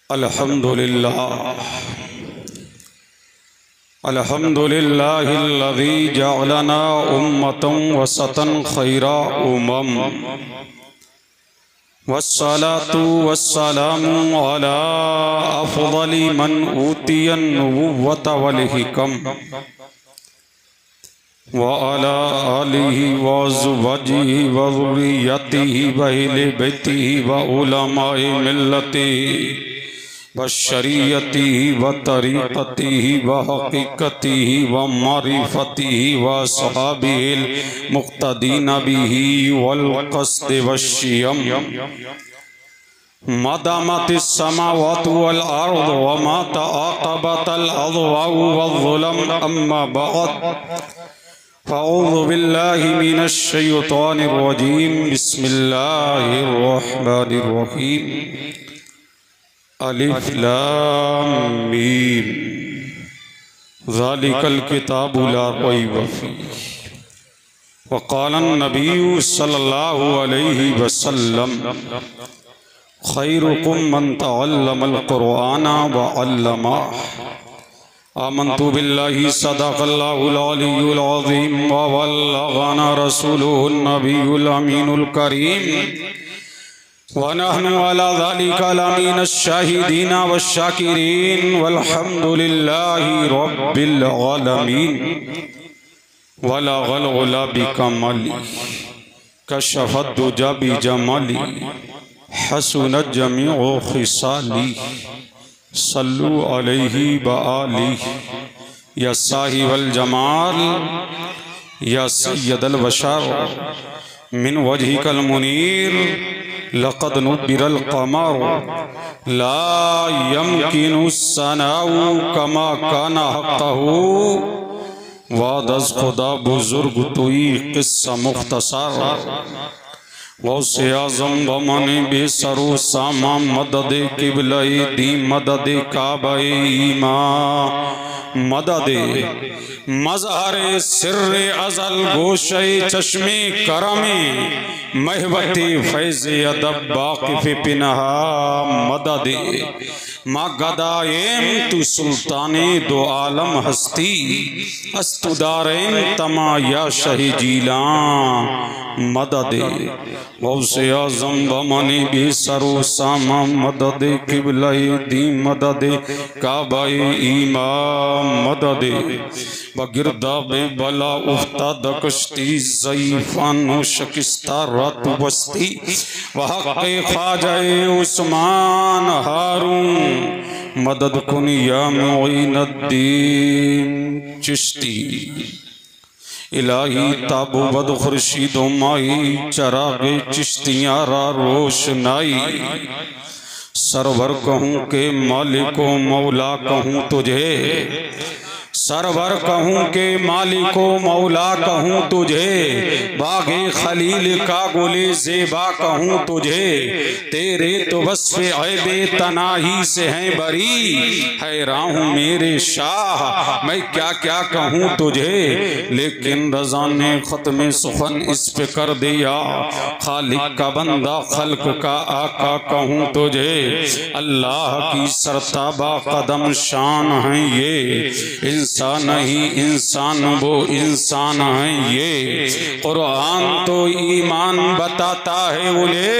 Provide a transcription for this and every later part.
अल्हम्दुलिल्लाह अल्हम्दुलिल्लाहिल्लज़ी जअलना उम्मतन वसतन खैरा उम्मम वस्सलातु वस्सलामु अला अफ़ज़ली मन ऊतियन नुबुव्वत वल हिकम व अला आलिहि व ज़ुवजिहि व ज़ुर्रिय्यतिहि व अहले बैतिहि व उलमाए मिल्लतिहि व शरीयतिहि व तरीक़तिहि व हक़ीक़तिहि व मारिफ़तिहि व अस्हाबिहिल मुक़्तदीन बिहि वल क़स्द वश्शियम मा दामतिस समावातु वल अर्द व मा तआक़बतल अज़वाउ वज़्ज़ुलम अम्मा बअद फ़अऊज़ु बिल्लाहि मिनश शैतानिर रजीम बिस्मिल्लाहिर रहमानिर रहीम अलिफ लाम मीम ज़ालिकल किताबु ला रैब फ़ीह व क़ालन नबिय्यु सल्लल्लाहु अलैहि वसल्लम खैरुकुम मन तअल्लमल क़ुरआन व अल्लमह आमन्तु बिल्लाहि सदक़ल्लाहुल अलियुल अज़ीम व बल्लगना रसूलुहुन नबियुल अमीनुल करीम व नहनु अला ज़ालिका लमीनश शाहिदीन वश्शाकिरीन वल्हम्दुलिल्लाहि रब्बिल आलमीन वला गलगला बिकमली कशफत दुजा बिजमली हसनत जमीउ खिसाली सल्लु अलैहि व आलिहि या साहिबल जमाल या सय्यदल बशर मिन वजहिकल मुनीर लक़द नुब्बिरल क़मर ला यमकिनु सनाउ कमा काना हक़्क़हु वादस खुदा बुजुर्ग तुई क़िस्सा मुख्तसर गौसे आज़म बमने बेसरो सामा मदद किबले दी मदद काबे ईमा मदद मज़हरे सिर्रे अज़ल गोशे चश्मे करमे महबते फैज़े अदब बाक़िफ़े पिनहा मदद मा गदाएम तु सुल्ताने दो आलम हस्ती अस्तुदारेम तमा या शही जीला मदद गौसे आज़म बमने बेसरो सामा मदद किबले दी मदद काबे ईमा मदद बगिरदाबे बला उफ्ताद कश्ती ज़ईफ़ानो शिकस्ता रात बस्ती वहक़े ख्वाजाए उस्मान हारून मदद कुन या मुईनुद्दीन चिश्ती इलाही ताबो बद खुर्शीदो माई चरागे चिश्तियाँ रा रोशनाई सरवर कहूँ के मालिको मौला कहूँ तुझे सरवर कहूँ के मालिको मौला कहूँ तुझे बागे खलील का गुले ज़ेबा कहूँ तुझे तेरे तो वस्फ़े ऐबे तनाही से हैं बरी हैरान हूँ मेरे शाह मैं क्या क्या कहूँ तुझे लेकिन रज़ा ने ख़त्म सुखन इस पे कर दिया खालिक का बंदा खल्क का आका कहूँ तुझे अल्लाह की सरताबा कदम शान है ये इंसान नहीं इंसान वो इंसान है ये कुरान तो ईमान बताता है बोले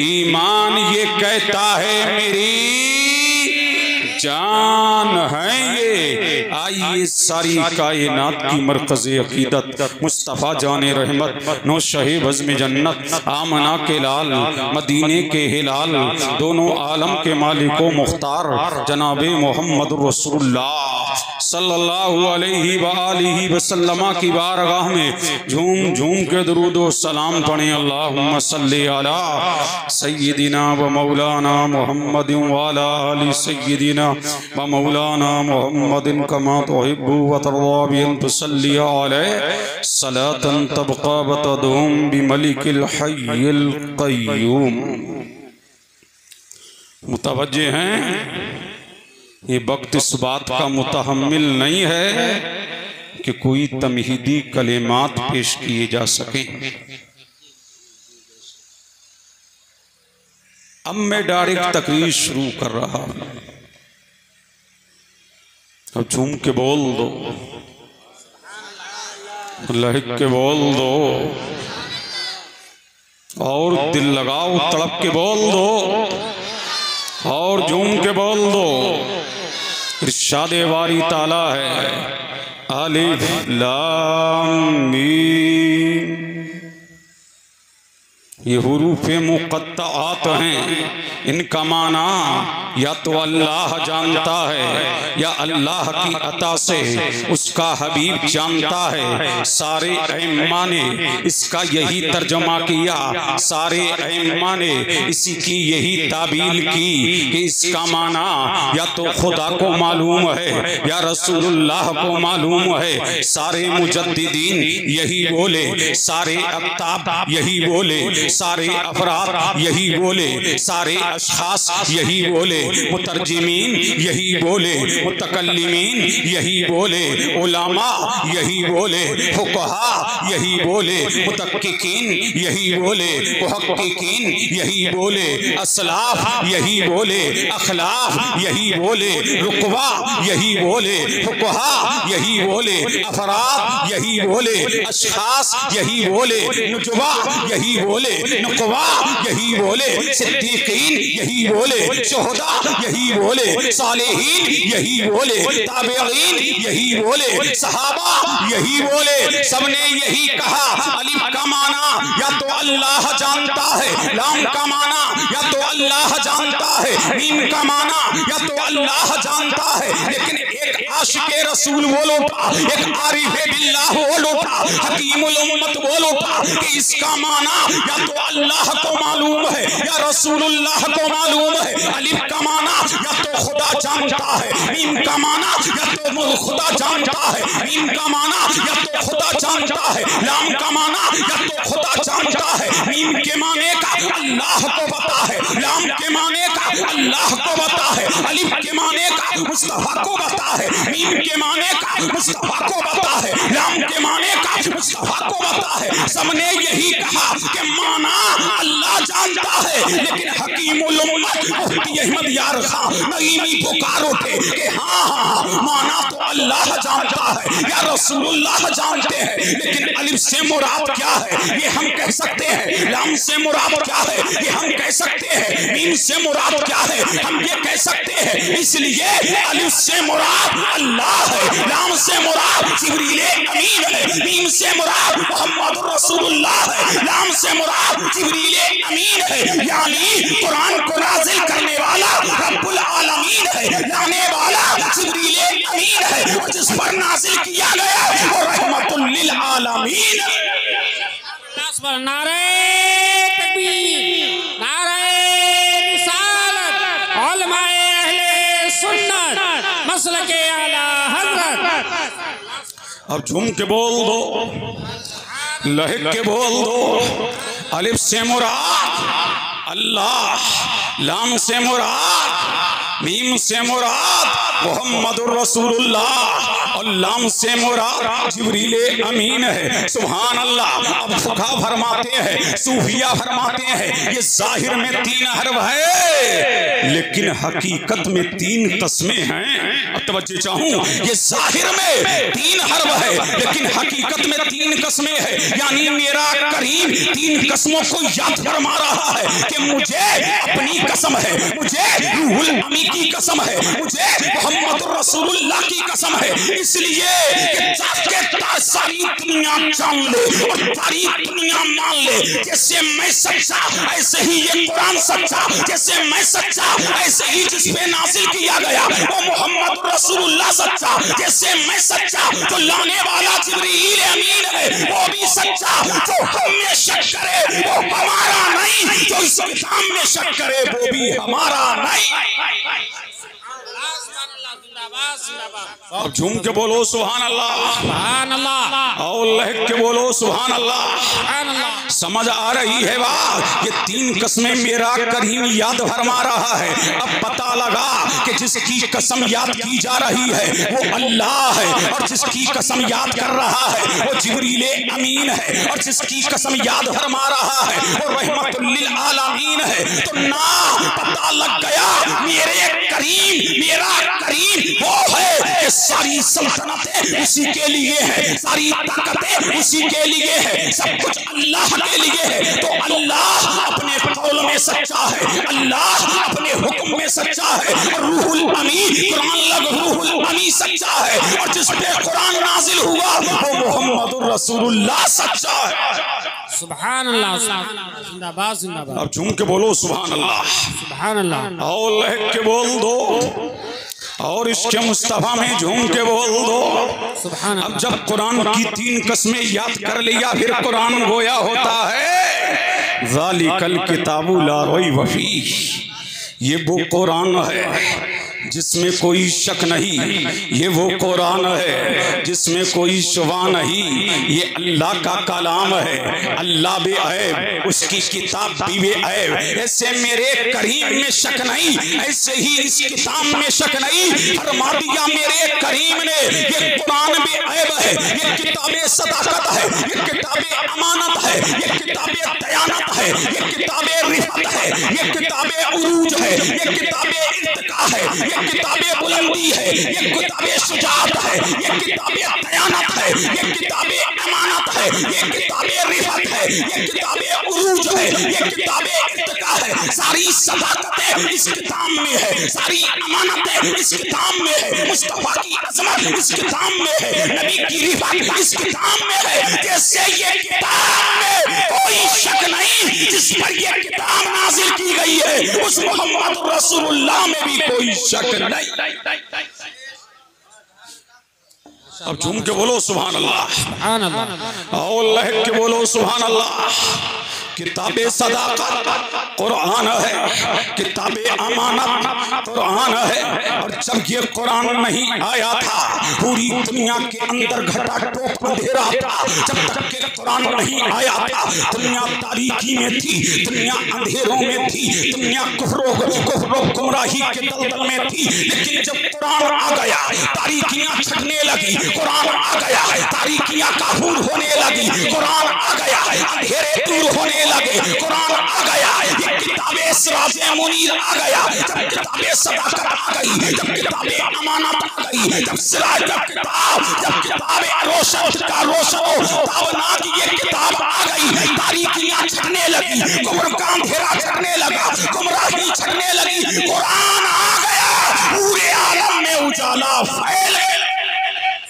ईमान ये कहता है मेरी जान है ये। आइए सारी कायनात की मरकज़े अकीदत मुस्तफ़ा जाने रहमत नो शहे बज़्म जन्नत आमना के लाल मदीने के हिलाल दोनों आलम के मालिको मुख्तार जनाबे मोहम्मद रसूलुल्लाह सल्लल्लाहु अलैहि व आलिहि वसल्लम की बारगाह में झूम झूम के दुरूद व सलाम पढ़ें। अल्लाहुम्मा सल्ली अला सय्यिदिना व मौलाना मुहम्मदिन व अला आलि सय्यिदिना व मौलाना मुहम्मदिन कमा तुहिब्बु व तर्दा बिन तुसल्ली अलैहि सलातन तबक़ा व तदूम बिमलिकिल हय्यिल क़य्यूम। मुतवज्जे हैं ये वक्त इस बात का मुतहम्मिल नहीं है कि कोई तमहीदी कलेमात पेश किए जा सकें। अब मैं डायरेक्ट तकरीर शुरू कर रहा हूं। अब झूम के बोल दो, लहक के बोल दो, और दिल लगाओ तड़प के बोल दो, और झूम के बोल दो। इरशाद वारी ताला है, अलिफ लाम मीम। ये हुरूफ़े मुक़त्तआत हैं, इनका माना या तो अल्लाह जानता है या अल्लाह की अता से उसका हबीब जानता है। सारे अइम्मा ने इसका यही तर्जुमा किया, सारे अइम्मा ने इसी की यही ताबील की कि इसका माना या तो खुदा को मालूम है या रसूलुल्लाह को मालूम है। सारे मुजद्दिदीन यही बोले, सारे अक्ताब यही बोले, सारे अफराद यही बोले, सारे अशखास यही बोले, मुतरजिमीन यही बोले, मुतकल्लिमीन यही बोले, उलमा यही बोले, फुक़हा यही बोले, मुतक्किकीन यही बोले, मुहक्किकीन यही बोले, असलाफ यही बोले, अखलाफ यही बोले, रुकबा यही बोले, फुक़हा यही बोले, अफराद यही बोले, अशखास यही बोले, नुजबा यही बोले, नुकबा यही बोले, सिद्दीकीन यही बोले, शुहदा यही बोले, सालेहीन यही बोले, ताबईन यही बोले, सहाबा यही बोले। सबने यही कहा, अलिफ का माना या तो अल्लाह जानता है, लाम का माना या तो अल्लाह जानता है, मीम का माना या तो अल्लाह जानता है। लेकिन एक आशिके रसूल बोल उठा, एक आरिफे बिल्लाह बोल उठा, हकीमुल उम्मत बोल उठा कि इसका माना या तो अल्लाह को मालूम है या रसूलुल्लाह को मालूम है। अलिफ का माना या तो खुदा जानता है, मीम का माना या तो खुदा जानता है, मीम का माना या तो खुदा जानता है, लाम का माना या तो खुदा जानता है। मीम के माने का अल्लाह को पता है, लाम के माने का अल्लाह को पता है, अलिफ के माने का मुस्तफा को पता है, मीम के माने का मुस्तफा को पता है, लाम के माने का मुस्तफा को पता है। सबने यही कहा कि माना अल्लाह जानता है, लेकिन हकीमुल उम्मत मुफ्ती अहमद यार खान नईमी पुकार उठे कि हाँ माना तो अल्लाह जानता है या रसूलुल्लाह जानते हैं, लेकिन अलिफ से मुराद क्या है ये हम कह सकते हैं, लाम से मुराद क्या है ये हम कह सकते हैं, मीम से मुराद क्या है हम ये कह सकते हैं। इसलिए अलिफ से मुराद अल्लाह है, लाम से मुराद जिब्रील अमीन है, मीम से मुराद मुहम्मद रसूलुल्लाह है, लाम से मुराद जिब्रील अमीन है, यानी कुरान को नाज़िल करने वाला रब्बुल आलमीन है, लाने वाला जिब्रील अमीन है, और जिस पर नाज़िल किया गया वो रहमतुल लिल आलमीन है। नारे तकबीर, नारे रिसालत, उलमाए अहले सुन्नत, मसलके आला हज़रत। अब झूम के बोल दो, लहक के बोल दो। अलिफ से मुराद अल्लाह, लाम से मुराद, मीम से मुराद मुहम्मदुर रसूलुल्लाह, और लाम से मुराद जिब्रील अमीन है। सुभान अल्लाह। अब फुक़हा फरमाते हैं, सूफिया फरमाते हैं ये जाहिर में 3 हर्फ है, लेकिन हकीकत में 3 कस्में हैं। अब तवज्जो चाहूं, ये जाहिर में 3 हर्फ है, लेकिन हकीकत में 3 कस्में हैं। यानी मेरा करीम 3 कस्मों को याद फरमा रहा है कि मुझे अपनी कसम है, मुझे रूहुल अमी की कसम है, मुझे मोहम्मद रसूलुल्लाह की कसम है। इसलिए सारी दुनिया जान ले और सारी दुनिया मान ले, जैसे मैं सच्चा ऐसे ही ये कुरान सच्चा, जैसे मैं सच्चा ऐसे ही जिस पे नाज़िल किया गया वो मोहम्मद रसूलुल्लाह सच्चा, जैसे मैं सच्चा जो लाने वाला जिब्रील अमीन है वो भी सच्चा। जो हम में शक करे वो हमारा नहीं, जो इस किताब में शक करे वो भी हमारा नहीं। अब झूम के बोलो सुभान अल्लाह, सुभान अल्लाह, और लहक के बोलो सुभान अल्लाह। सुभान अल्लाह। समझ आ रही है बात? ये तीन कसमें मेरा करीम याद फरमा रहा है। अब पता लगा कि जिसकी कसम याद की जा रही है वो अल्लाह है, और जिसकी कसम याद कर रहा है वो जिब्रील अमीन है, और जिसकी कसम याद फरमा रहा है वो रहमतुल लिल आलमीन है। तो ना पता लग गया मेरे करीम, मेरा करीम वो है कि सारी सल्तनतें उसी के लिए है, सारी ताकतें उसी के लिए है, सब कुछ अल्लाह के लिए है। तो अल्लाह अपने कौल में सच्चा है, अल्लाह अपने हुक्म में सच्चा है, और रूहुल अमीन कुरान लग रूहुल अमीन सच्चा है, और जिस पे कुरान नाजिल हुआ वो मोहम्मदुर रसूलुल्लाह सच्चा है। सुभान अल्लाह, जिंदाबाद जिंदाबाद। अब झूम के बोलो सुभान अल्लाह, सुभान अल्लाह, और लहक के बोल दो, और इसके मुस्तफा में झूम के बोल दो सुभान अब जब कुरान की तीन कसमें याद कर लिया फिर कुरान गोया होता है। ज़ालिकल किताबु ला रैब फीह, ये वो कुरान है जिसमें कोई शक नहीं, ये वो कुरान है जिसमें कोई शुबा नहीं, ये अल्लाह का कलाम है, अल्लाह बे ऐब, उसकी किताब भी बे ऐब। ऐसे मेरे करीम में शक नहीं, ऐसे ही इस किताब में शक नहीं। फरमा दिया मेरे करीम ने ये कुरान बे ऐब है, ये किताबे सदाकत है, ये किताबे अमानत है, ये किताबे दयानत है, ये किताबे रिफत है, ये किताबे उरूज है, ये किताबे इर्तिका है, ये किताबे बुलंदी है, ये किताबे शुजाअत है, ये किताबे दयानत है, ये किताबे अमानत है, ये किताबे रिफत है, ये किताबे उरूज है, ये किताबे इर्तिका है। सारी सदाकतें इस किताब में है, सारी अमानतें इस किताब में है, मुस्तफा की अजमत इस किताब में है, नबी की रिफत इस किताब में है। जैसे ये किताब में कोई शक नहीं, जिस पर ये किताब नाजिल की गई है उस मोहम्मद रसूलुल्लाह में भी कोई शक नहीं। अब झूम के बोलो सुभान अल्लाह, सुभान अल्लाह, और लहक के बोलो सुभान अल्लाह। किताबे सदाकत कुरान है, किताबे अमानत कुरान है। और जब ये कुरान नहीं आया था पूरी दुनिया के अंदर घटा टोप अंधेरा था। जब तक के कुरान नहीं आया था दुनिया तारीकी में थी, दुनिया अंधेरों में थी, दुनिया कुफ्र गुमराही के दलदल में थी। लेकिन जब कुरान आ गया तारीकियां छटने लगी, कुरान आ गया तारीकियां काबूल होने लगी, कुरान आ गया अंधेरे दूर होने लगे, कुरान आ गया ये किताबे सिराजे मुनीर आ गया। जब किताबे सदाकत आ गई, जब किताबे अमानत आ गई, जब सिराज जब किताबे रोशन का रोशन तावना की ये किताब आ गई, तारीकियां छटने लगी, कुफ्र का अंधेरा छटने लगा, गुमराही छटने लगी, कुरान आ गया पूरे आलम में उजाला फैल गया।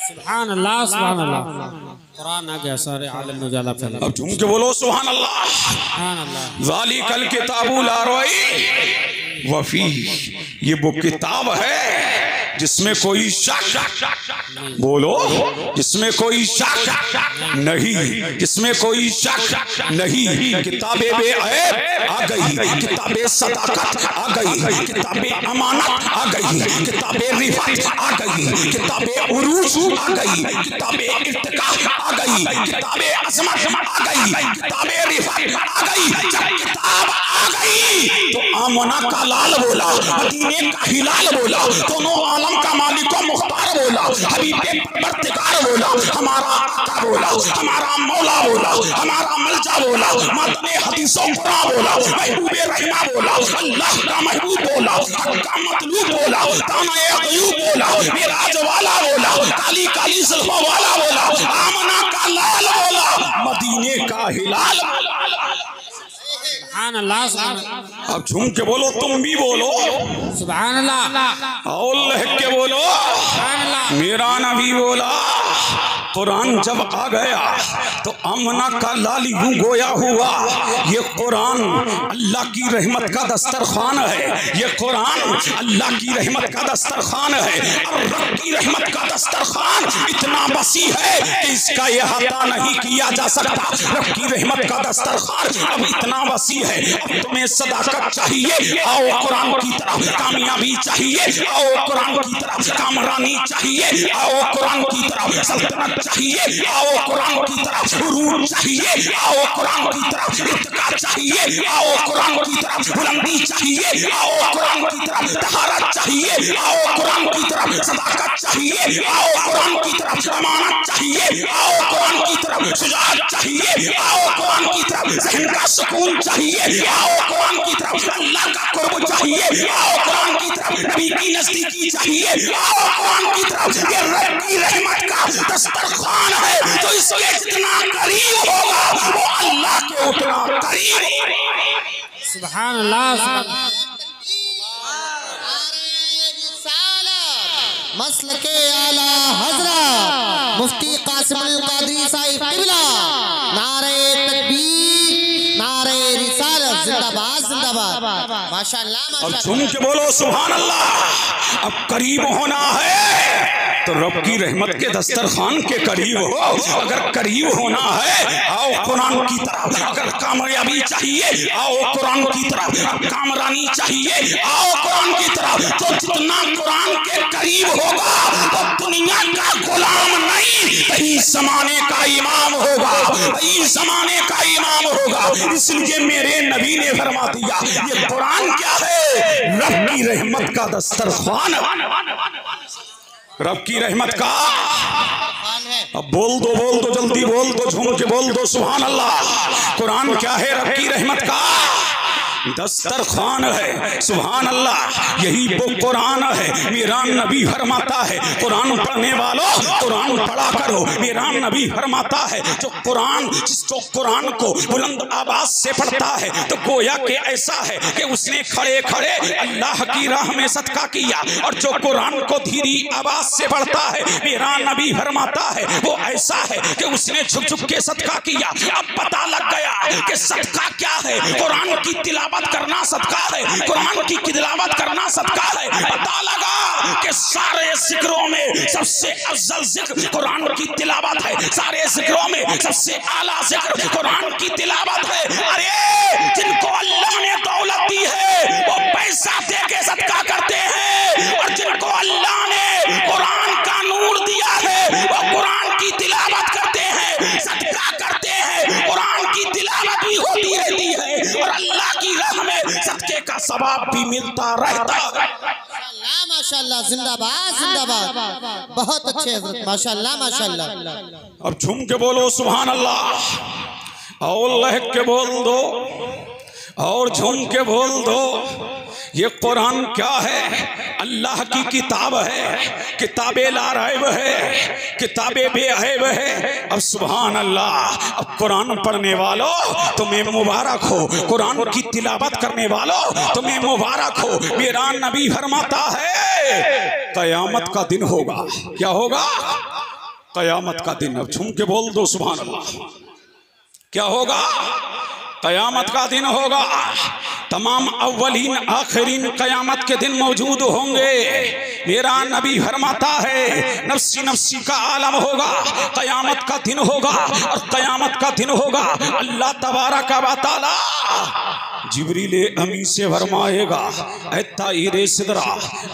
सुभान अल्लाह, सुभान अल्लाह। कुरान आ गया सारे आलम में उजाला फैला। अब झूम के बोलो सुभान अल्लाह, सुभान अल्लाह। ज़ालिकल किताबु ला रैब फीह, ये वो किताब है जिसमें कोई शक, बोलो जिसमें कोई शक नहीं, जिसमें कोई शक नहीं। किताबे बे ऐब आ गई, किताबे सदाकत आ गई, किताबे अमानत आ गई, किताबे रिफत आ गई, किताबे उरूज आ गई, किताबे इर्तिका आ गई, किताबे अज़मत आ गई, किताबे रिफत आ गई। जब किताब आ गई तो आमना का लाल बोला, मदीने का हिलाल बोला, दोनों आलम का मालिक व मुख्तार बोला, हबीबे परवरदिगार बोला, हमारा आका बोला, हमारा मौला बोला, हमारा मलजा बोला, मदने हदीसों कुरान बोला, महबूबे रहमा बोला, अल्लाह का महबूब बोला, हक का मतलूब बोला, दाना-ए ग़यूब बोला, मिराज वाला बोला, काली काली ज़ुल्फ़ों वाला बोला, आमना का लाल बोला, मदीने का हिलाल बोला। सुभान अल्लाह, सुभान अल्लाह। अब झूम के बोलो, तुम भी बोलो सुभान अल्लाह, और लहक के बोलो, सुभान अल्लाह। मेरा नबी बोला कुरान जब आ गया तो आमना का लाल यूं गोया हुआ, ये कुरान अल्लाह की रहमत का दस्तरखान है, ये कुरान अल्लाह की रहमत का दस्तरखान है। और रब की रहमत का दस्तरखान इतना वसी है कि इसका अहाता नहीं किया जा सकता। रब की रहमत का दस्तरखान अब इतना वसी है। अब तुम्हें सदाकत चाहिए, आओ कुरान की तरफ। कामयाबी चाहिए, आओ कुरान की तरफ। कामरानी चाहिए, आओ कुरान की तरफ। सल्तनत चाहिए, आओ कुरान की तरफ। उरूज चाहिए, आओ कुरान की तरफ। इत्का चाहिए, आओ कुरान की तरफ। बुलंदी चाहिए, आओ कुरान की तरफ। तहारत चाहिए, आओ कुरान की तरफ। सदाकत चाहिए, आओ कुरान की तरफ। अमानत चाहिए, आओ कुरान की तरफ। शुजाअत चाहिए, आओ कुरान की तरफ। ज़हन का सुकून चाहिए, आओ कुरान की तरफ। अल्लाह का कुर्ब चाहिए, आओ कुरान की तरफ। नबी की नजदीकी चाहिए, आओ कुरान की तरफ। ये रब की रहमत का दस्तरखान है, तो इसके जितना करीब होगा वो अल्लाह के उतना करीब। सुभान अल्लाह। मसल के आला हजरत मुफ्ती कासिमुल कादरी साहिब किबला, नारे तकबीर, नारे रिसालत, जिंदाबाद जिंदाबाद। माशाअल्लाह। अब सुन के बोलो सुभान अल्लाह। अब करीब होना है तो रब की रहमत के दस्तरखान के करीब हो। अगर करीब होना है आओ कुरान की तरफ। अगर कामयाबी चाहिए आओ कुरान की तरफ। कामरानी चाहिए आओ कुरान की तरफ। तो जितना कुरान के करीब होगा तो दुनिया का गुलाम नहीं, कई जमाने का इमाम होगा, कई जमाने का इमाम होगा। इसलिए मेरे नबी ने फरमा दिया ये कुरान क्या है? रब की रहमत का दस्तरखान। रब की रहमत का। अब बोल दो जल्दी बोल दो, झूम के बोल दो सुभान अल्लाह। कुरान क्या है? रब की रहमत का दस्तरखान है। सुभान अल्लाह। यही वो कुरान है। मेरा नबी फरमाता है कुरान पढ़ने वालों कुरान पढ़ा करो। मेरा नबी फरमाता है जो कुरान को बुलंद आवाज से पढ़ता है तो गोया के ऐसा है कि उसने खड़े खड़े अल्लाह की राह में सदका किया। और जो कुरान को धीरी आवाज से पढ़ता है मेरा नबी फरमाता है वो ऐसा है कि उसने झुक झुक के सदका किया। अब पता लग गया कि सदका क्या है। कुरान की तिलावत करना सदका है, कुरान की तिलावत करना सदका है। पता लगा कि सारे जिक्रों में सबसे अफजल जिक्र कुरान की तिलावत है। सारे जिक्रों में सबसे आला जिक्र कुरान की तिलावत है। अरे जिनको अल्लाह ने दौलत दी है वो पैसा दे के सदका करते हैं, और जिनको अल्लाह ने कुरान का नूर दिया है वो कुरान की तिलावत करते हैं, सदका करते हैं। कुरान की तिलावत भी होती रहती है और अल्लाह की राह में सदके का सवाब भी मिलता रहता है। माशाअल्लाह जिंदाबाद जिंदाबाद। बहुत अच्छे हजरत, माशाअल्लाह माशाअल्लाह। अब झूम के बोलो सुभान अल्लाह, और लहक के बोल दो, और झूम के बोल दो। ये कुरान क्या है? अल्लाह की किताब है, किताबे ला रैब है, किताबे बेअैब है। अब सुभान अल्लाह। अब कुरान पढ़ने वालों तुम्हें मुबारक हो, कुरान की तिलावत करने वालों तुम्हें मुबारक हो। मेरा नबी फरमाता है कयामत का दिन होगा। क्या होगा? कयामत का दिन। अब झूम के बोल दो सुभान अल्लाह। क्या होगा? कयामत का दिन होगा। तमाम अव्वलीन आखिरीन कयामत के दिन मौजूद होंगे। मेरा नबी फरमाता है नफ्सी नफ्सी का आलम होगा। कयामत का दिन होगा, और कयामत का दिन होगा अल्लाह तबारक व तआला जिब्रील अमी से फरमाएगा ऐ ताइरे सिदरा,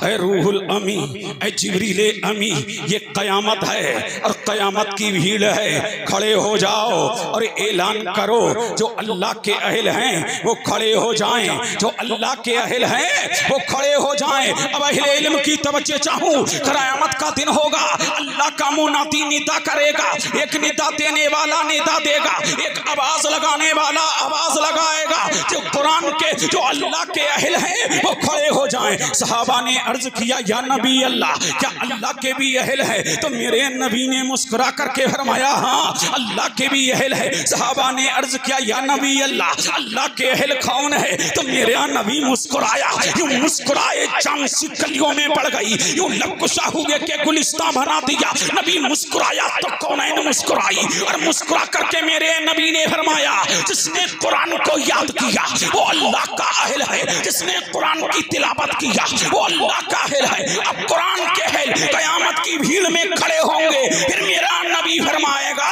ऐ रूहुल अमी, ऐ जिब्रील अमी, ये कयामत है और कयामत की भीड़ है। खड़े हो जाओ और ऐलान करो जो अल्लाह के अहल हैं वो खड़े हो जाएं, जो अल्लाह के अहल हैं वो खड़े हो जाएं। अब अहले इल्म की तवज्जो चाहूं। कयामत का दिन होगा, अल्लाह का मुनादी निदा करेगा। एक निदा देने वाला निदा देगा, एक आवाज लगाने वाला आवाज लगाएगा। जो कुरान के जो अल्लाह के अहल हैं वो खड़े हो जाएं। सहाबा ने अर्ज किया या नबी अल्लाह, क्या अल्लाह के भी अहल है? तो मेरे नबी ने मुस्कुरा करके फरमाया हाँ अल्लाह के भी अहल है। सहाबा ने अर्ज किया या नबी अल्लाह, अल्लाह के अहल कौन है? तो मेरा नबी मुस्कुराया, यूं मुस्कुराए चांद सी कलियों में पड़ गई, यूं लबकुशा हुए के गुलिस्तां बना दिया। नबी मुस्कुराया तो कौनैन मुस्कुराई, और मुस्कुरा करके मेरे नबी ने फरमाया जिसने कुरान को याद किया वो अल्लाह का अहल है, जिसने कुरान की तिलावत किया वो अल्लाह का अहल है। अब कुरान के अहल कयामत की भीड़ में खड़े होंगे, फिर मेरा नबी फरमाएगा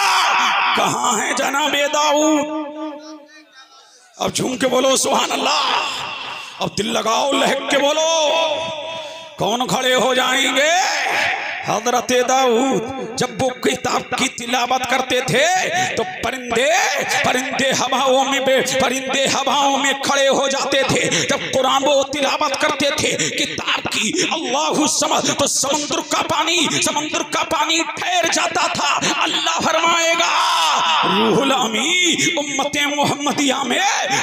कहाँ है जनाबे दाऊद? अब झूम के बोलो सुभान अल्लाह। अब दिल लगाओ, लहक के बोलो, कौन खड़े हो जाएंगे? हजरत दाऊद जब वो किताब की तिलावत करते थे तो परिंदे हवाओं में खड़े हो जाते थे। जब कुरान वो तिलावत करते थे किताब की अल्लाहु समद, तो समंदर का पानी ठहर जाता था। अल्लाह फरमाएगा रूहुल अमी उम्मते मुहम्मदिया में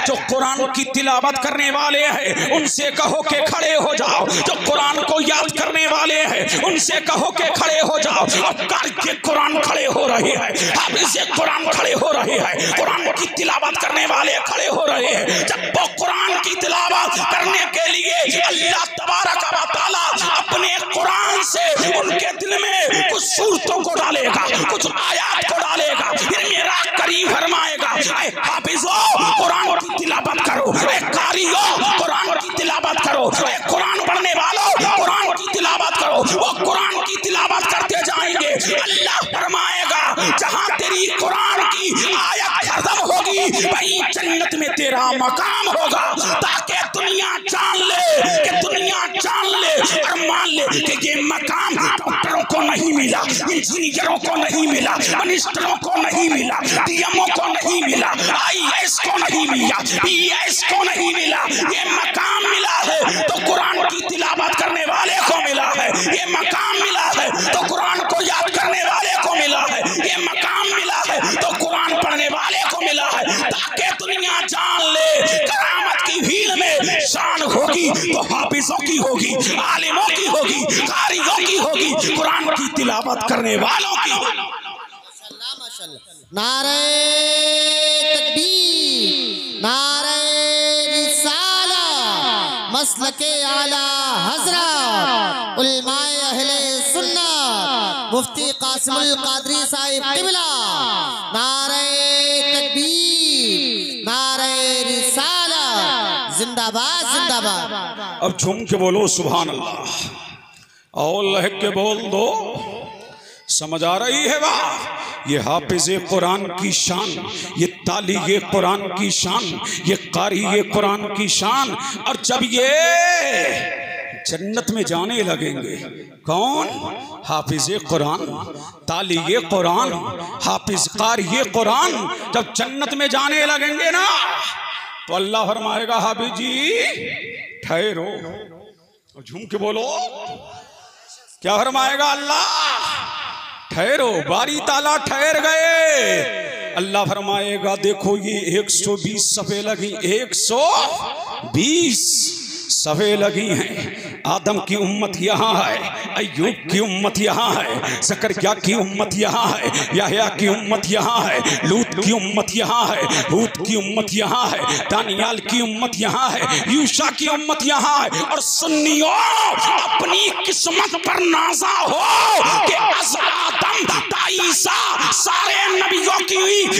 जो कुरान की तिलावत करने वाले हैं उनसे कहो कि खड़े हो जाओ, जो कुरान को याद करने वाले हैं उनसे कहो के खड़े हो जाओ। अब के कुरान खड़े हो रहे हैं, हाफिज़ कुरान खड़े हो रहे हैं, कुरान की तिलावत करने वाले खड़े हो रहे हैं। जब वो कुरान की तिलावत करने के लिए अल्लाह तबारक व तआला अपने कुरान से उनके दिल में कुछ सूरतों को डालेगा, कुछ आयात को डालेगा, फिर मेरा करीम फरमाएगा हाफिज़ो कुरान की तिलावत करो, कारियो कुरान की तिलावत करो, कुरान पढ़ने वालों कुरान की तिलावत करो। वो कुरान की तिलावत करते जाएंगे। अल्लाह फरमाएगा जहां तेरी कुरान की आयत खत्म होगी वहीं जन्नत में तेरा मकाम होगा, ताकि दुनिया जान ले और मान ले कि ये मकाम डॉक्टरों को नहीं मिला, इंजीनियरों को नहीं मिला, मिनिस्टरों को नहीं मिला, डीएमओ को नहीं मिला, आईएएस को नहीं मिला, पीएस को नहीं मिला। ये मकाम मिला है तो कुरान की तिलावत करने वाले को मिला है। ये मकाम मिला है तो कुरान को याद करने वाले को मिला है। ये मकाम मिला है तो कुरान पढ़ने वाले को मिला है, ताकि दुनिया जान ले क़यामत की भीड़ में शान होगी तो हाफिज़ों की होगी, आलिमों की होगी, कारियों की होगी, कुरान की तिलावत करने वालों की होगी। नारे तकबीर, नारे रिसाला, मसलके आला हज़रत उलमाए अहले सुन्नत मुफ्ती कासिमुल कादरी साहिब क़िबला। नारे तकबीर, नारे रिसाला, जिंदाबाद जिंदाबाद। अब झूम के बोलो सुभान अल्लाह, और लहक के बोल दो। समझ आ रही है वाह? ये हाफिज़े कुरान की शान, ये ताली ये कुरान की शान, ये कारी ये कुरान की शान। और जब ये जन्नत में जाने लगेंगे, कौन? हाफिज़े कुरान, ताली ये कुरान, हाफिज़ कारी ये कुरान, जब जन्नत में जाने लगेंगे ना तो अल्लाह फरमाएगा हाफिज़ जी ठहरो। और झूम के बोलो क्या फरमाएगा अल्लाह? ठहरो। बारी ताला ठहर गए। अल्लाह फरमाएगा देखो ये 120 सफ़े लगी, 120 सफ़े लगी हैं। आदम की उम्मत यहाँ है, अय्यूब की उम्मत यहाँ है, ज़करिया की उम्मत यहाँ है, याहया की उम्मत यहाँ है, लूत की उम्मत यहाँ है, हूद की उम्मत यहाँ है, दानियाल की उम्मत यहाँ है, यूशा की उम्मत यहाँ है। और सुन्नियों अपनी किस्मत पर नाज़ा हो कि अज़ आदम ता ईसा सारे नबियों की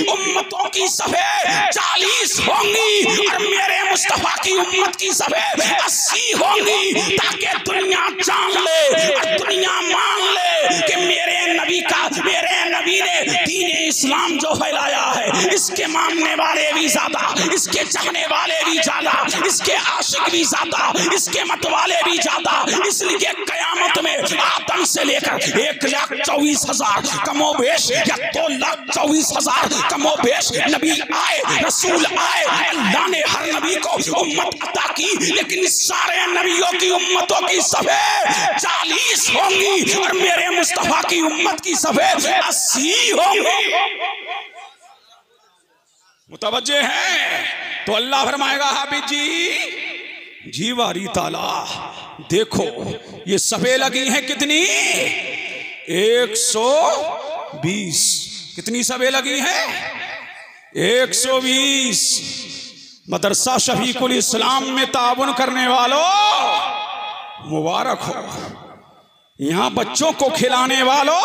उम्मतों की सफ़े 40 होंगी और मेरे मुस्तफ़ा की उम्मत की सफ़े 80 होंगी, ताकि दुनिया जान ले और दुनिया मान ले कि मेरे नबी ने दीन इस्लाम जो फैलाया है इसके मानने वाले भी ज्यादा, इसके चाहने वाले भी ज्यादा, इसके आशिक भी ज्यादा, इसके मत वाले भी ज्यादा। इसलिए कयामत में आदम से लेकर 1,24,000 कमोबेश या 2,24,000 कमोबेश नबी आए, रसूल आए। अल्लाह ने हर नबी को उम्मत अता की, लेकिन सारे नबियों की उम्मतों की सफ़े 40 होंगी और मेरे मुस्तफा की उम्मत की सफ़े 80 होंगी। मुतवज्जे हैं? तो अल्लाह फरमाएगा हाफिज जी वारी ताला देखो ये सफे लगी हैं कितनी 120। कितनी सभे लगी हैं 120। मदरसा शफीकुल इस्लाम में ताबुन करने वालों मुबारक हो। यहाँ बच्चों को खिलाने वालों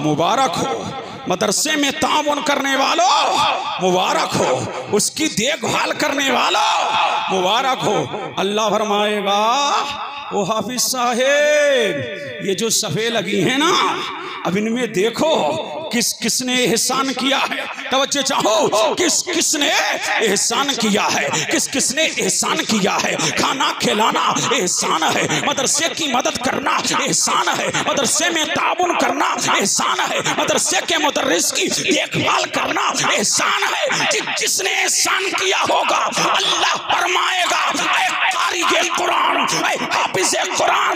मुबारक हो। मदरसे में ताबुन करने वालों मुबारक हो। उसकी देखभाल करने वालों मुबारक हो। अल्लाह फरमाएगा ओ हाफिज साहेब ये जो सफे लगी हैं ना अब इनमें देखो किस किसने एहसान किया है। तवज्जो चाहो किस किसने एहसान किया है, किस किसने एहसान किया है। खाना खिलाना एहसान है, मदरसे की मदद करना एहसान है, मदरसे में ताबुन करना एहसान है, मदरसे के मुदर्रिस की देखभाल करना एहसान है। जिसने एहसान किया होगा अल्लाह फरमाएगा ऐ कारिए कुरान, ऐ हाफिज़े कुरान,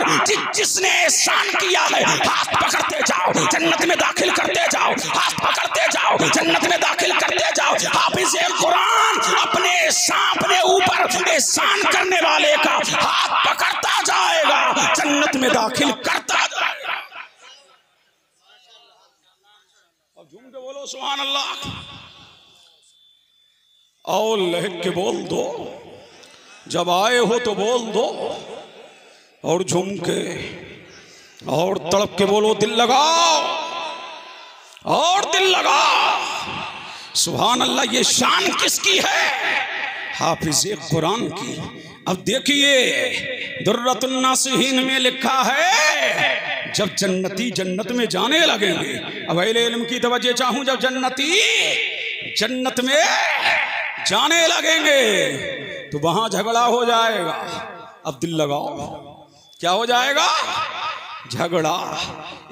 जिसने एहसान किया है हाथ पकड़ते जाओ जन्नत में दाखिल करते जाओ, हाथ पकड़ते जाओ जन्नत में दाखिल करते जाओ। हाफिज़े कुरान अपने ऊपर एहसान करने वाले का हाथ पकड़ता जाएगा जन्नत में दाखिल करता जाएगा। अब झूम के बोलो सुभान अल्लाह और लहक के बोल दो। जब आए हो तो बोल दो और झूम के और तड़प के बोलो दिल लगाओ और दिल लगाओ। सुभान अल्लाह ये शान किसकी है? हाफिज़े कुरान की। अब देखिए दुर्रतुन नासिहीन में लिखा है जब जन्नती जन्नत में जाने लगेंगे। अब अहले इल्म की तवज्जो चाहूं, जब जन्नती जन्नत में जाने लगेंगे तो वहां झगड़ा हो जाएगा। अब दिल लगाओ क्या हो जाएगा? झगड़ा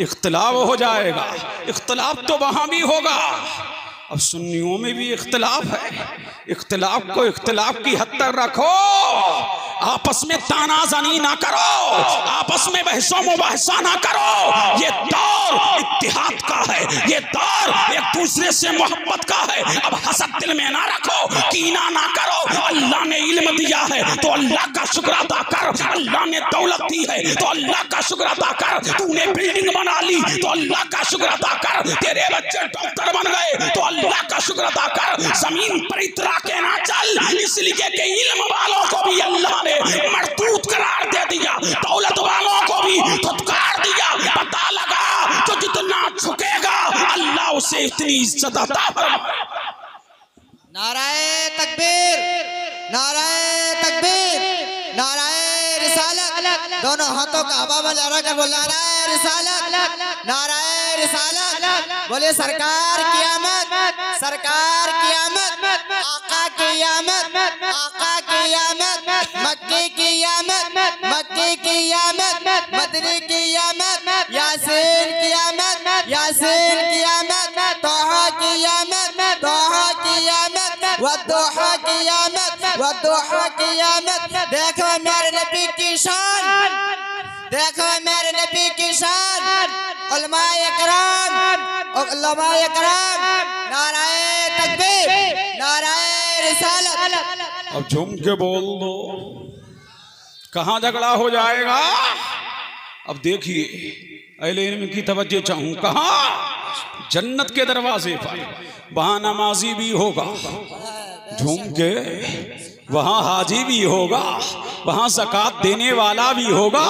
इख्तिलाफ हो जाएगा। इख्तिलाफ तो वहां भी होगा। अब सुन्नियों में भी इख्तिलाफ है। इख्तिलाफ को इख्तिलाफ की हद तक रखो, आपस में तानाज़नी ना करो, आपस में बहसो मुबाहसा ना करो। ये दौर इत्तिहाद का है, ये दौर एक दूसरे से मोहब्बत का है। अब हसद दिल में ना रखो, कीना ना करो। अल्लाह ने इल्म दिया है तो अल्लाह का शुक्र अदा कर, अल्लाह ने दौलत दी है तो अल्लाह का शुक्र अदा कर, तूने बिल्डिंग बना ली तो अल्लाह का शुक्र अदा कर, तेरे बच्चे डॉक्टर बन गए तो अल्लाह का शुक्र अदा कर। जमीन पर इतरा के ना चल, इसलिए कि इल्म वालों को भी अल्लाह ने मरदूद करार दे दिया, दौलत वालों को भी फुटकार दिया। पता लगा तो जितना झुकेगा अल्लाह उसे इतनी इज्जत अता फरमाए। नाराए तकबीर, नाराए तकबीर, नाराए रिसालत। दोनों हाथों का हवा में लहरा कर बोल नाराए रिसालत, नाराए रिसालत। बोले सरकार की आमद, सरकार की आमद, आका की आमद, आका की आमद, मक्की की आमद, मक्की की आमद, मदनी की आमद, यासीन की आमद, यासीन की आमद, तोहा की आमद, तोहा की आमद, वद्दुहा की आमद, वद्दुहा की आमद। देखो मेरे नबी की शान, देखो मेरे नबी की शान। उलमाए कराम, उलमाए कराम, नाराए तकबीर, नाराए रिसालत। अब झूम के बोल दो कहाँ झगड़ा हो जाएगा। अब देखिए अहले इल्म की तवज्जो चाहूं, कहाँ? जन्नत के दरवाजे पर। वहां नमाजी भी होगा झूम के, वहां हाजी भी होगा, वहां ज़कात देने वाला भी होगा,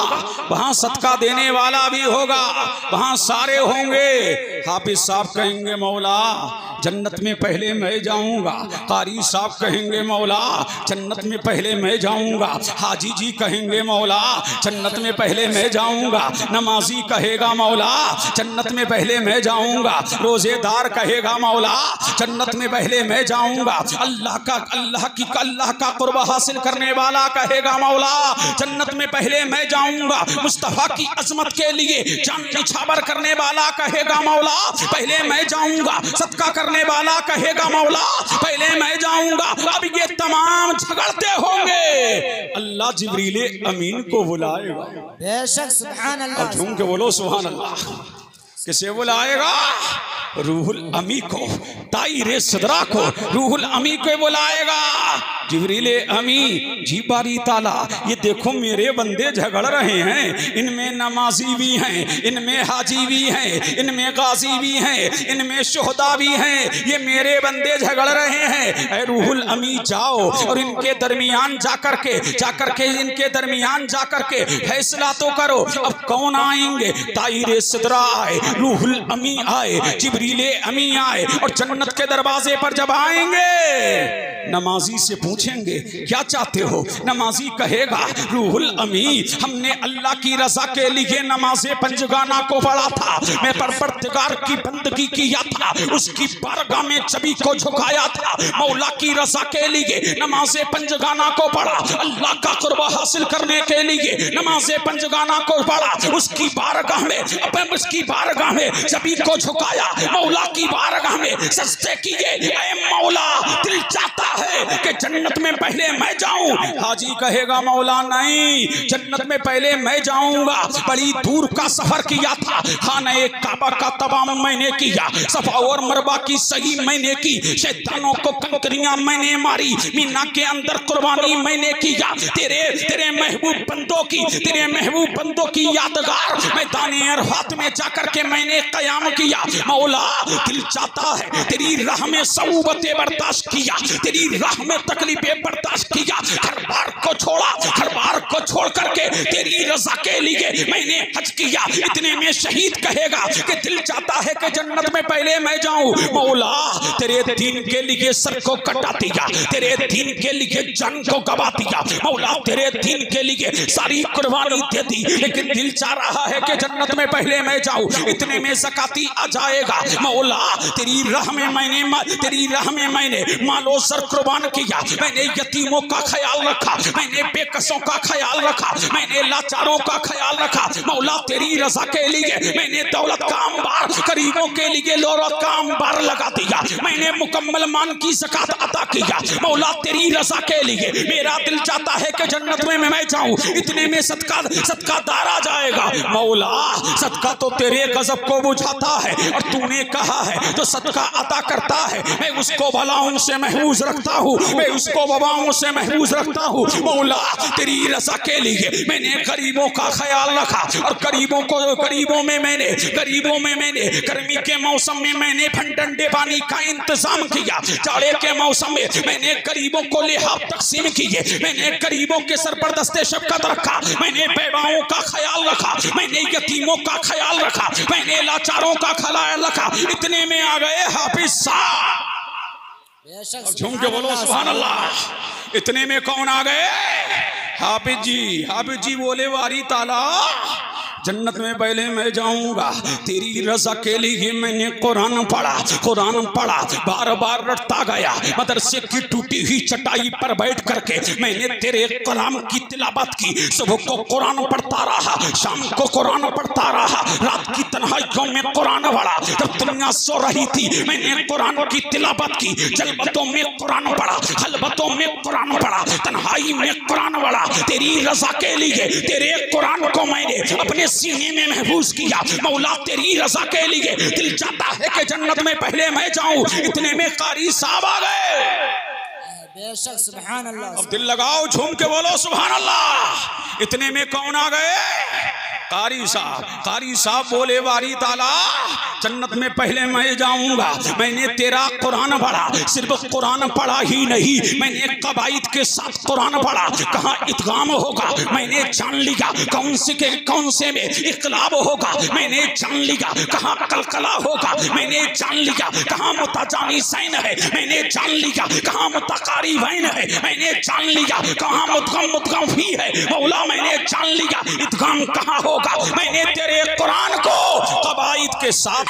वहां सदका देने वाला भी होगा, वहां सारे होंगे। हाफिज साहब कहेंगे मौला जन्नत में पहले मैं जाऊंगा, कारी साहब कहेंगे मौला जन्नत में पहले मैं जाऊंगा, हाजी जी कहेंगे मौला जन्नत में पहले मैं जाऊंगा, नमाजी कहेगा मौला जन्नत में पहले मैं जाऊंगा, रोजेदार कहेगा मौला जन्नत में पहले मैं जाऊंगा, अल्लाह का कुर्ब हासिल करने वाला कहेगा मौला जन्नत में पहले मैं जाऊंगा, मुस्तफा की अजमत के लिए जान निछावर करने वाला कहेगा मौला पहले मैं जाऊंगा, सदका करने वाला कहेगा मौला पहले मैं जाऊंगा। अब ये तमाम झगड़ते होंगे, अल्लाह जिब्रील अमीन को बुलाएगा। बेशक सुभान अल्लाह। अब झूम के बोलो सुभान अल्लाह। किसे बुलाएगा? रूहुल अमी को, ताइरे सदरा को रूहुल अमी को बुलाएगा। जिब्रीले अमी जी बारी ताला, ये देखो मेरे बंदे झगड़ रहे हैं, इनमें नमाजी भी हैं, इनमें हाजी भी हैं, इनमें गाजी भी हैं, इनमें शुहदा भी हैं, ये मेरे बंदे झगड़ रहे हैं। ऐ रूहुल अमी जाओ और इनके दरमियान जाकर के इनके दरमियान जाकर के फैसला तो करो। अब कौन आएंगे? ताइरे सदरा आए, रूहुल अमी आए, जिब्रीले अमी आए, और जन्नत के दरवाजे पर जब आएंगे नमाजी से पूछेंगे क्या चाहते हो? नमाजी कहेगा रूहुल अमी, हमने अल्लाह की रजा के लिए नमाज़े पंजगाना को पढ़ा था, मैं परवरदिगार की बंदगी किया था, उसकी बारगाह में सभी को झुकाया था, मौला की रजा के लिए नमाज़े पंजगाना को पढ़ा, अल्लाह का कुर्बा हासिल करने के लिए नमाज़े पंजगाना को पढ़ा, उसकी बारगाह में उसकी बारगाह में सभी को झुकाया, मौला की बारगाह में सजदे किए। ऐ मौला, दिल चाहता है कि जन्नत में पहले मैं जाऊं। हाजी कहेगा मौला नहीं, जन्नत में पहले मैं जाऊंगा। बड़ी दूर का सफर किया था, खाने काबा का तमाम मैंने किया, सफा और मरवा की सही मैंने की, शैतानों को कंकरियां मैंने मारी, मीना के अंदर कुर्बानी मैंने किया, तेरे महबूब बंदों की यादगार मैदाने अरफात में जाकर के मैंने कयाम किया। मौला, दिल चाहता है तेरी राह में सऊबतें बर्दाश्त किया, तेरी राह में तकलीफें बर्दाश्त किया, हर बार को छोड़ा, हर बार को छोड़ करके तेरी रजा के लिए मैंने हज किया। इतने में शहीद कहेगा कि दिल चाहता है कि जन्नत में पहले मैं जाऊं। मौला, तेरे दीन के लिए सर को कटा दिया, तेरे दीन के लिए जान को गवा दिया, मौला तेरे दीन के लिए सारी कुर्बानी दे दी, लेकिन दिल चाह रहा है कि जन्नत में पहले मैं जाऊं। इतने में ज़काती आ जाएगा। मौला, तेरी राह में मैंने मालो सर कुर्बान किया, मैंने यतीमों का ख्याल रखा, मैंने बेकसों का ख्याल रखा, मैंने लाचारों का ख्याल रखा। मौला, तेरी रजा के लिए मैंने दौलत का अंबार, गरीबों के लिए दौलत का अंबार लगा दिया, मैंने मुकम्मल मान की ज़कात अता किया। मौला, तेरी रजा के लिए मेरा दिल चाहता है कि जन्नत में मैं जाऊं। इतने में सदकादार आ जाएगा। मौला, सदका तो तेरे गजब को बुझाता है, और तूने कहा है तो सदका अता करता है, मैं उसको भलाओं से महफूज रखता हूँ, मैं उसको वबाओं से महफूज रखता हूँ। मौला, तेरी रजा के लिए मैंने गरीबों का ख्याल रखा, और गरीबों में मैंने गर्मी के मौसम में मैंने ठंडे पानी का इंतजाम किया, जाड़े के मौसम में मैंने गरीबों को लिहाफ तकसीम किए, मैंने गरीबों के सर पर दस्ते शफ़क़त रखा, मैंने बेवाओं का ख्याल रखा, मैंने यतीमों का ख्याल रखा, मैंने लाचारों का ख्याल रखा। इतने में आ गए हाफिज साहब, झूम के बोलो सुभान अल्लाह। इतने में कौन आ गए? हाफिज जी बोले वारी ताला, जन्नत में पहले मैं जाऊंगा, तेरी रजा के लिए मैंने कुरान पढ़ा, बार बार रटता गया। मदरसे की टूटी हुई चटाई पर बैठ करके मैंने तेरे कलाम की तिलावत की, सुबह को कुरान पढ़ता रहा, शाम को कुरान पढ़ता रहा, रात की तन्हाइयों में कुरान पढ़ा, जब दुनिया सो रही थी मैंने कुरान की तिलावत की, जलबतों में कुरान पढ़ा, हलबतों में कुरान पढ़ा, तन्हाई में कुरान पढ़ा। तेरी रजा के लिए तेरे कुरान को मैंने अपने सीने में महफूज किया। मौला, तेरी रजा के लिए दिल चाहता है कि जन्नत में पहले मैं जाऊं। इतने में कारी साहब आ गए। बेशक सुभान अल्लाह। अब दिल लगाओ, झूम के बोलो सुभान अल्लाह। इतने में कौन आ गए? कारी साहब बोले वारी ताला, जन्नत में पहले मैं जाऊंगा। मैंने तेरा कुरान पढ़ा, सिर्फ कुरान पढ़ा ही नहीं, मैंने कवायद के साथ कुरान पढ़ा। कहाँ इत्काम होगा मैंने जान लिया, कौन से में इक़लाब होगा मैंने जान लिया, कहाँ कलकला होगा मैंने जान लिया, कहाँ मुताजानी सैन है मैंने जान लिया, कहाँ मुताकारी वैन है मैंने जान लिया, कहाँ मुदगम फी है मौला मैंने जान लिया। इत्काम कहाँ होगा मैंने तेरे कुरान को कवायद के साथ